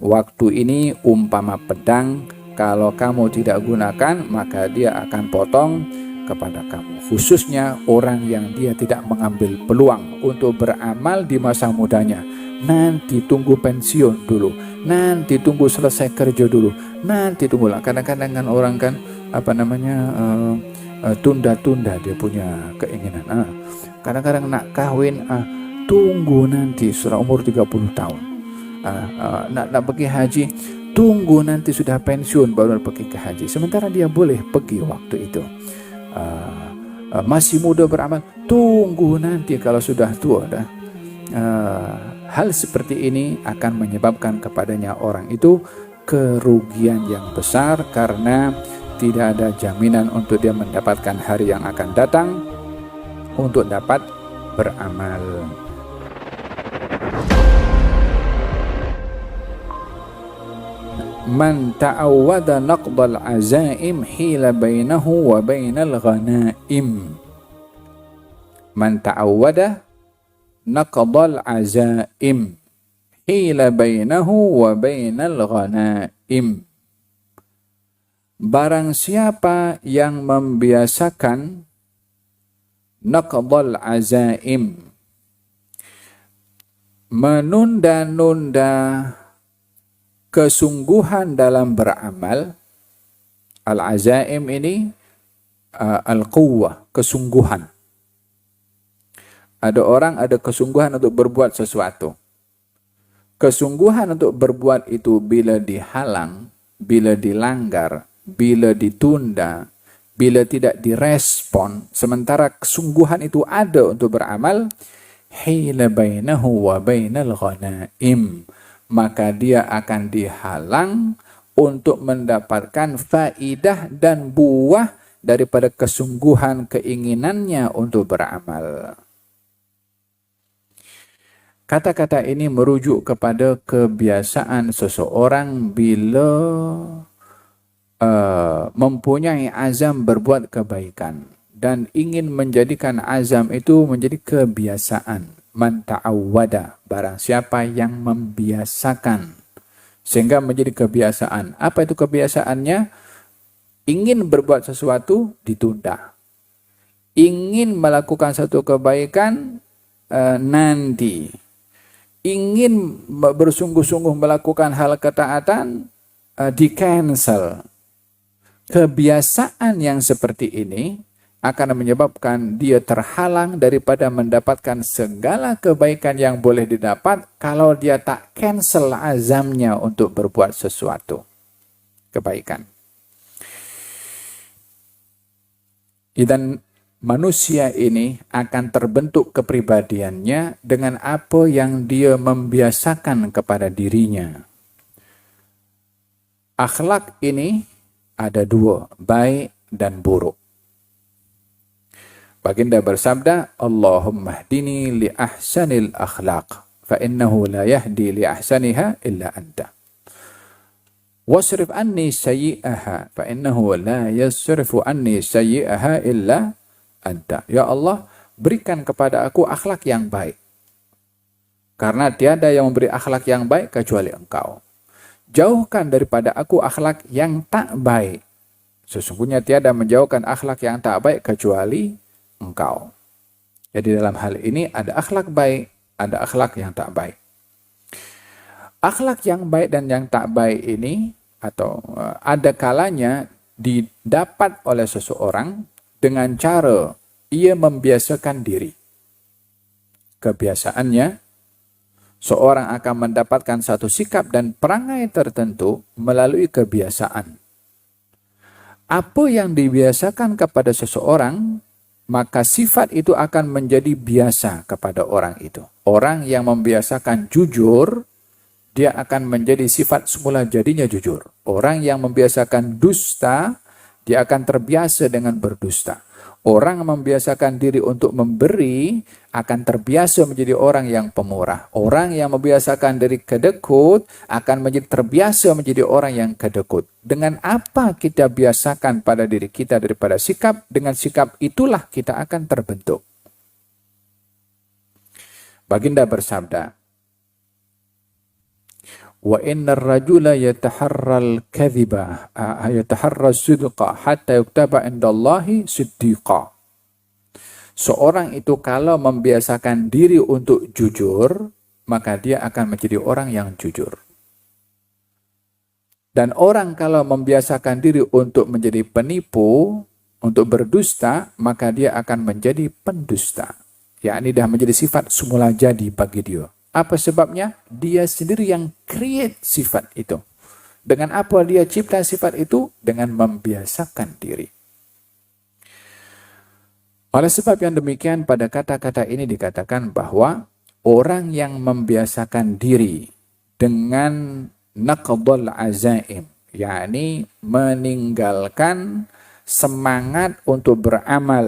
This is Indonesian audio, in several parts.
Waktu ini umpama pedang, kalau kamu tidak gunakan maka dia akan potong kepada kamu. Khususnya orang yang dia tidak mengambil peluang untuk beramal di masa mudanya. Nanti tunggu pensiun dulu, nanti tunggu selesai kerja dulu, nanti tunggulah. Kadang-kadang kan orang kan tunda-tunda dia punya keinginan. Kadang-kadang nak kawin, tunggu nanti sudah umur 30 tahun. Nak pergi haji, tunggu nanti sudah pensiun baru pergi ke haji. Sementara dia boleh pergi waktu itu. Masih muda beramal, tunggu nanti kalau sudah tua dah. Hal seperti ini akan menyebabkan kepadanya orang itu kerugian yang besar, karena tidak ada jaminan untuk dia mendapatkan hari yang akan datang untuk dapat beramal. Man ta'awwada naqdal azaim hila bainahu wa bainal ghanaim. Man ta'awwada naqdal azaim hila bainahu wa bainal ghanaim. Barang siapa yang membiasakan naqdal azaim, menunda-nunda kesungguhan dalam beramal. Al-azaim ini al-quwwah, kesungguhan. Ada orang ada kesungguhan untuk berbuat sesuatu. Kesungguhan untuk berbuat itu bila dihalang, bila dilanggar, bila ditunda, bila tidak direspon, sementara kesungguhan itu ada untuk beramal, hila bainahu wa bainal ghanaim, maka dia akan dihalang untuk mendapatkan faidah dan buah daripada kesungguhan keinginannya untuk beramal. Kata-kata ini merujuk kepada kebiasaan seseorang bila mempunyai azam berbuat kebaikan dan ingin menjadikan azam itu menjadi kebiasaan. Man ta'awwada, barang siapa yang membiasakan sehingga menjadi kebiasaan. Apa itu kebiasaannya? Ingin berbuat sesuatu, ditunda. Ingin melakukan satu kebaikan, nanti. Ingin bersungguh-sungguh melakukan hal ketaatan, di-cancel. Kebiasaan yang seperti ini akan menyebabkan dia terhalang daripada mendapatkan segala kebaikan yang boleh didapat kalau dia tak cancel azamnya untuk berbuat sesuatu kebaikan. Dan manusia ini akan terbentuk kepribadiannya dengan apa yang dia membiasakan kepada dirinya. Akhlak ini ada dua, baik dan buruk. Baginda bersabda, Allahumma hdini li ahsanil akhlaq, fa innahu la yahdi li ahsaniha illa anta. Wasrif anni sayyi'aha, fa innahu la yasrifu anni sayyi'aha illa anta. Ya Allah, berikan kepada aku akhlak yang baik, karena tiada yang memberi akhlak yang baik kecuali Engkau. Jauhkan daripada aku akhlak yang tak baik. Sesungguhnya tiada menjauhkan akhlak yang tak baik kecuali Engkau. Jadi dalam hal ini ada akhlak baik, ada akhlak yang tak baik. Akhlak yang baik dan yang tak baik ini atau ada kalanya didapat oleh seseorang dengan cara ia membiasakan diri. Kebiasaannya, seorang akan mendapatkan satu sikap dan perangai tertentu melalui kebiasaan. Apa yang dibiasakan kepada seseorang, maka sifat itu akan menjadi biasa kepada orang itu. Orang yang membiasakan jujur, dia akan menjadi sifat semula jadinya jujur. Orang yang membiasakan dusta, dia akan terbiasa dengan berdusta. Orang yang membiasakan diri untuk memberi akan terbiasa menjadi orang yang pemurah. Orang yang membiasakan diri kedekut akan menjadi terbiasa menjadi orang yang kedekut. Dengan apa kita biasakan pada diri kita daripada sikap, dengan sikap itulah kita akan terbentuk. Baginda bersabda, Wa innar rajula yataharral kadhiba yataharra sidqa hatta yuktaba indallahi siddiqa. Seorang itu kalau membiasakan diri untuk jujur, maka dia akan menjadi orang yang jujur. Dan orang kalau membiasakan diri untuk menjadi penipu, untuk berdusta, maka dia akan menjadi pendusta. Yakni dah menjadi sifat semula jadi bagi dia. Apa sebabnya? Dia sendiri yang create sifat itu. Dengan apa dia cipta sifat itu? Dengan membiasakan diri. Oleh sebab yang demikian, pada kata-kata ini dikatakan bahwa orang yang membiasakan diri dengan naqdul azaim, yakni meninggalkan semangat untuk beramal,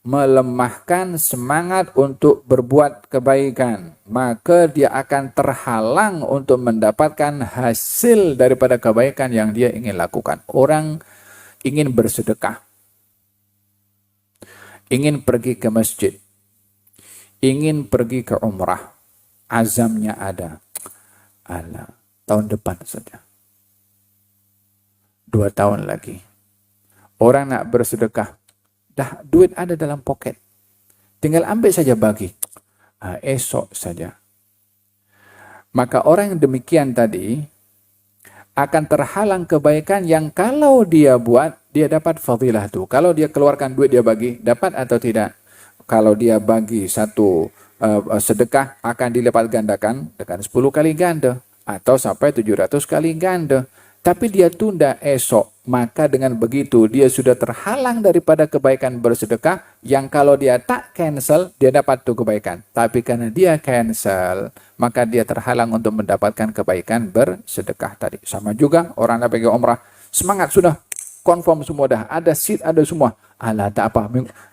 melemahkan semangat untuk berbuat kebaikan, maka dia akan terhalang untuk mendapatkan hasil daripada kebaikan yang dia ingin lakukan. Orang ingin bersedekah, ingin pergi ke masjid, ingin pergi ke umrah, azamnya ada. Alah, tahun depan saja. 2 tahun lagi. Orang nak bersedekah, dah duit ada dalam poket. Tinggal ambil saja bagi. Esok saja. Maka orang yang demikian tadi akan terhalang kebaikan yang kalau dia buat, dia dapat fadilah tu. Kalau dia keluarkan duit dia bagi, dapat atau tidak? Kalau dia bagi satu sedekah akan dilipat gandakan dengan 10 kali ganda atau sampai 700 kali ganda. Tapi dia tunda esok, maka dengan begitu dia sudah terhalang daripada kebaikan bersedekah yang kalau dia tak cancel, dia dapat tu kebaikan. Tapi karena dia cancel, maka dia terhalang untuk mendapatkan kebaikan bersedekah tadi. Sama juga orang nak pergi umrah, semangat sudah, confirm semua dah, ada seat, ada semua. Alah, tak apa,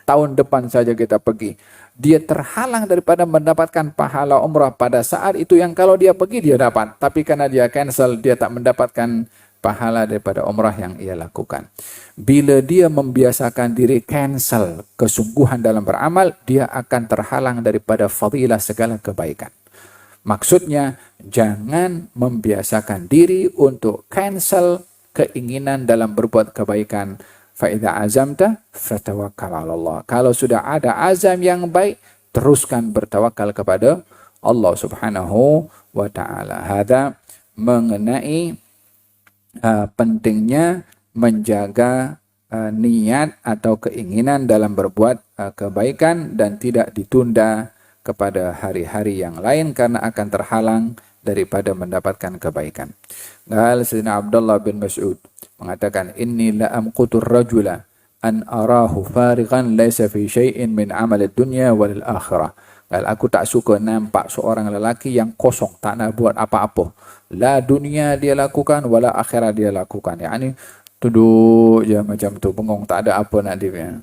tahun depan saja kita pergi. Dia terhalang daripada mendapatkan pahala umrah pada saat itu yang kalau dia pergi dia dapat. Tapi karena dia cancel, dia tak mendapatkan pahala daripada umrah yang ia lakukan. Bila dia membiasakan diri cancel kesungguhan dalam beramal, dia akan terhalang daripada fadilah segala kebaikan. Maksudnya, jangan membiasakan diri untuk cancel keinginan dalam berbuat kebaikan. Fa'idha azamta fatawakkal 'ala Allah. Kalau sudah ada azam yang baik, teruskan bertawakal kepada Allah Subhanahu wa taala. Hadza mengenai pentingnya menjaga niat atau keinginan dalam berbuat kebaikan dan tidak ditunda kepada hari-hari yang lain karena akan terhalang daripada mendapatkan kebaikan. Qala Sayyidina Abdullah bin Mas'ud mengatakan, inni la amqutur rajula an arahu farighan laysa fi syai'in min amal ad-dunya wal akhirah. Kalau aku tak suka nampak seorang lelaki yang kosong, tak nak buat apa-apa. La dunia dia lakukan, wala akhirat dia lakukan. Yani duduk je macam tu, bengong, tak ada apa nak dia.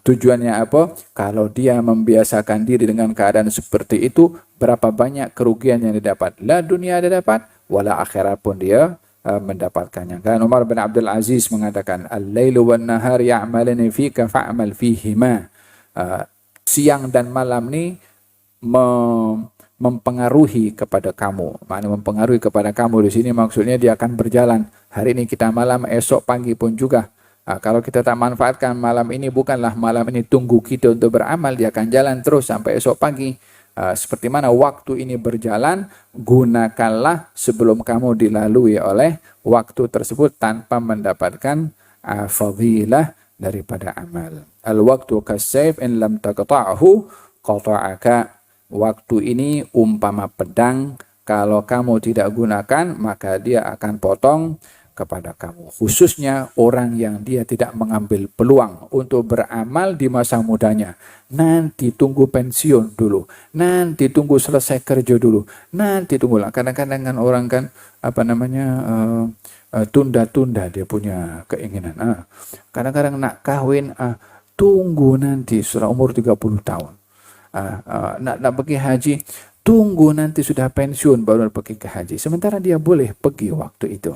Tujuannya apa? Kalau dia membiasakan diri dengan keadaan seperti itu, berapa banyak kerugian yang dia dapat. La dunia dia dapat, wala akhirat pun dia mendapatkannya. Kan Umar bin Abdul Aziz mengatakan, al-lailu wan nahar ya'malani fika fa'mal fihima. Siang dan malam ni mempengaruhi kepada kamu. Maknanya mempengaruhi kepada kamu di sini maksudnya dia akan berjalan. Hari ini kita malam, esok pagi pun juga. Kalau kita tak manfaatkan malam ini, bukanlah malam ini tunggu kita untuk beramal, dia akan jalan terus sampai esok pagi. Seperti mana waktu ini berjalan, gunakanlah sebelum kamu dilalui oleh waktu tersebut tanpa mendapatkan fadilah daripada amal. Al-waktu kasayf in lam taqta'hu qata'aka. Waktu ini umpama pedang, kalau kamu tidak gunakan maka dia akan potong kepada kamu. Khususnya orang yang dia tidak mengambil peluang untuk beramal di masa mudanya. Nanti tunggu pensiun dulu. Nanti tunggu selesai kerja dulu. Nanti tunggulah. Kadang-kadang kan orang kan tunda-tunda dia punya keinginan. Kadang-kadang nak kahwin, tunggu nanti sudah umur 30 tahun. Nak pergi haji, tunggu nanti sudah pensiun baru pergi ke haji. Sementara dia boleh pergi waktu itu.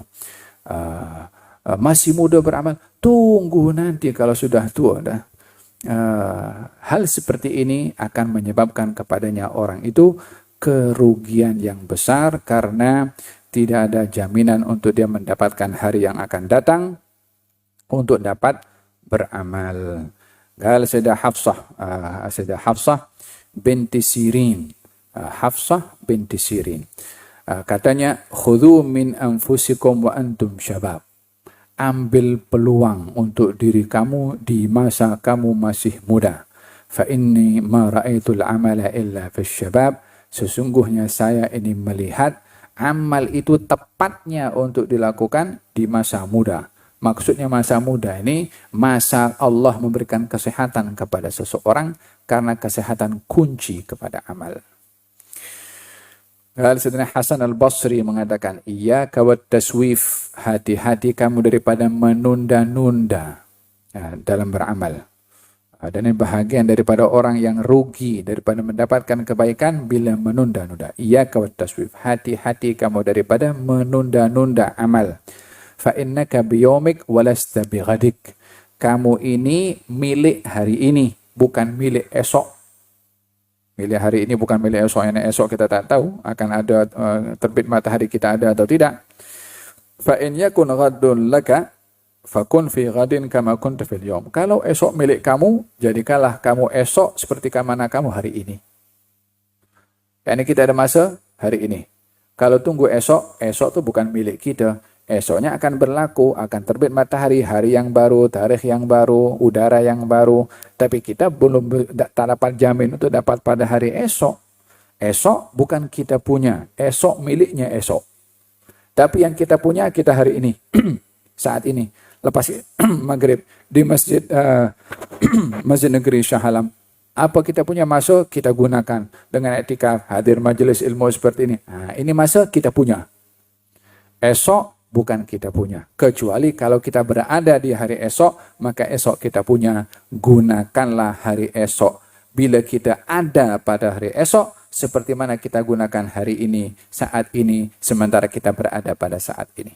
Masih muda beramal, tunggu nanti kalau sudah tua dah. Hal seperti ini akan menyebabkan kepadanya orang itu kerugian yang besar karena tidak ada jaminan untuk dia mendapatkan hari yang akan datang untuk dapat beramal. Qal Sayyidah Hafsah binti Sirin. Hafsah binti Sirin. Katanya, khudhu min anfusikum wa antum syabab. Ambil peluang untuk diri kamu di masa kamu masih muda. Fa inni ma ra'aitul amala illa fis syabab. Sesungguhnya saya ini melihat amal itu tepatnya untuk dilakukan di masa muda. Maksudnya masa muda ini masa Allah memberikan kesehatan kepada seseorang, karena kesehatan kunci kepada amal. Sayyidina Hasan al-Basri mengatakan, iyyaka wat taswif, hati-hati kamu daripada menunda-nunda dalam beramal. Dan ini bahagian daripada orang yang rugi daripada mendapatkan kebaikan bila menunda-nunda. Iyyaka wat taswif, hati-hati kamu daripada menunda-nunda amal. Fa innaka biyawmik walasta bighadik. Kamu ini milik hari ini, bukan milik esok. Milik hari ini bukan milik esok. Yang esok kita tak tahu akan ada terbit matahari kita ada atau tidak. Fa in yakun ghadun laka fakun fi ghadin kama kunta fil yawm. Kalau esok milik kamu, jadikanlah kamu esok seperti mana kamu hari ini. Yani kita ada masa hari ini. Kalau tunggu esok, esok itu bukan milik kita. Esoknya akan berlaku, akan terbit matahari, hari yang baru, tarikh yang baru, udara yang baru. Tapi kita belum tak dapat jamin untuk dapat pada hari esok. Esok bukan kita punya, esok miliknya esok. Tapi yang kita punya kita hari ini, saat ini. Lepas maghrib di masjid Masjid Negeri Shah Alam. Apa kita punya masa kita gunakan dengan etikaf, hadir majelis ilmu seperti ini. Nah, ini masa kita punya. Esok bukan kita punya. Kecuali kalau kita berada di hari esok, maka esok kita punya. Gunakanlah hari esok. Bila kita ada pada hari esok, seperti mana kita gunakan hari ini, saat ini, sementara kita berada pada saat ini.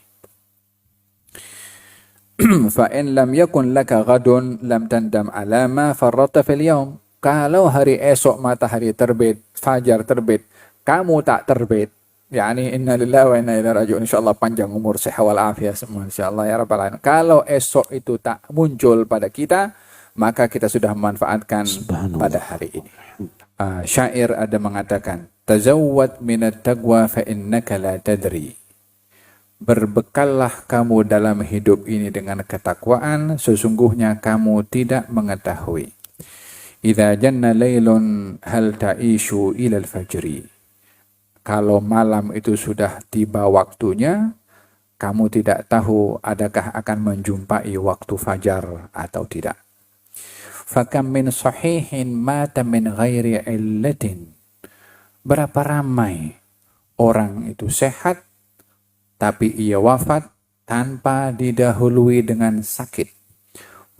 Fa in lam yakun laka ghadun lam tandam ala ma farrata fil yawm. Kalau hari esok matahari terbit, fajar terbit, kamu tak terbit, yani inna lillahi wa inna ilaihi raji'un, insyaallah panjang umur, sehat wal afiat semua insyaallah ya rabbal alamin. Kalau esok itu tak muncul pada kita, maka kita sudah memanfaatkan pada hari ini. Syair ada mengatakan, tazawwad minat taqwa fa innaka la tadri. Berbekallah kamu dalam hidup ini dengan ketakwaan, sesungguhnya kamu tidak mengetahui. Idza janna lailun hal ta'ishu ilal fajri. Kalau malam itu sudah tiba waktunya, kamu tidak tahu adakah akan menjumpai waktu fajar atau tidak. Fakam min sahihin mata min ghairi illatin. Berapa ramai orang itu sehat, tapi ia wafat tanpa didahului dengan sakit.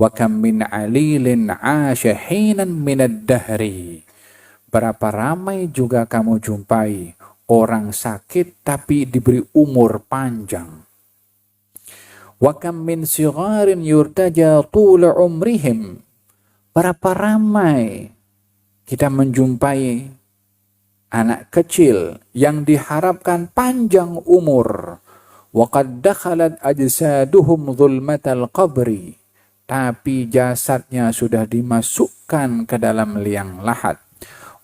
Wa kam min alilin 'asha hinan minad dahri. Berapa ramai juga kamu jumpai orang sakit tapi diberi umur panjang. Wa kam min sigharin yurtaja tul umrihim. Berapa ramai kita menjumpai anak kecil yang diharapkan panjang umur. Wa qad dakhalat ajsaduhum dhulmatal qabri. Tapi jasadnya sudah dimasukkan ke dalam liang lahat.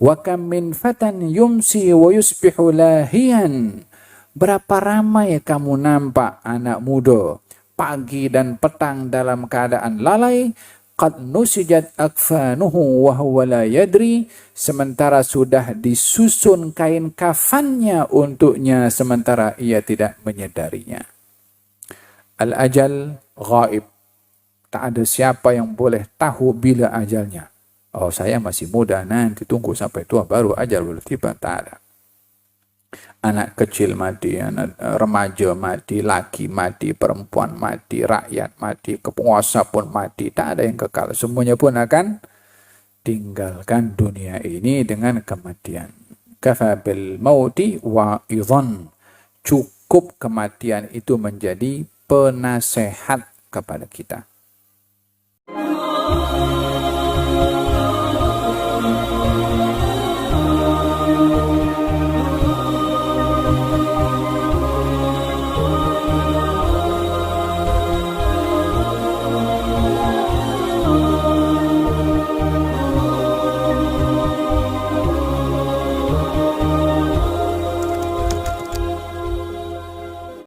Wa kam min fatan yumsi wa yusbihu lahiyan. Berapa ramai kamu nampak anak muda pagi dan petang dalam keadaan lalai, qad nusijat akfanuhu wa huwa la yadri, sementara sudah disusun kain kafannya untuknya sementara ia tidak menyadarinya. Al-ajal ghaib. Tak ada siapa yang boleh tahu bila ajalnya. Oh, saya masih muda, nanti tunggu sampai tua baru ajal boleh tiba. Tak ada. Anak kecil mati, anak remaja mati, laki mati, perempuan mati, rakyat mati, penguasa pun mati. Tak ada yang kekal. Semuanya pun akan tinggalkan dunia ini dengan kematian. Kafa bil mauti wa idhan. Cukup kematian itu menjadi penasehat kepada kita.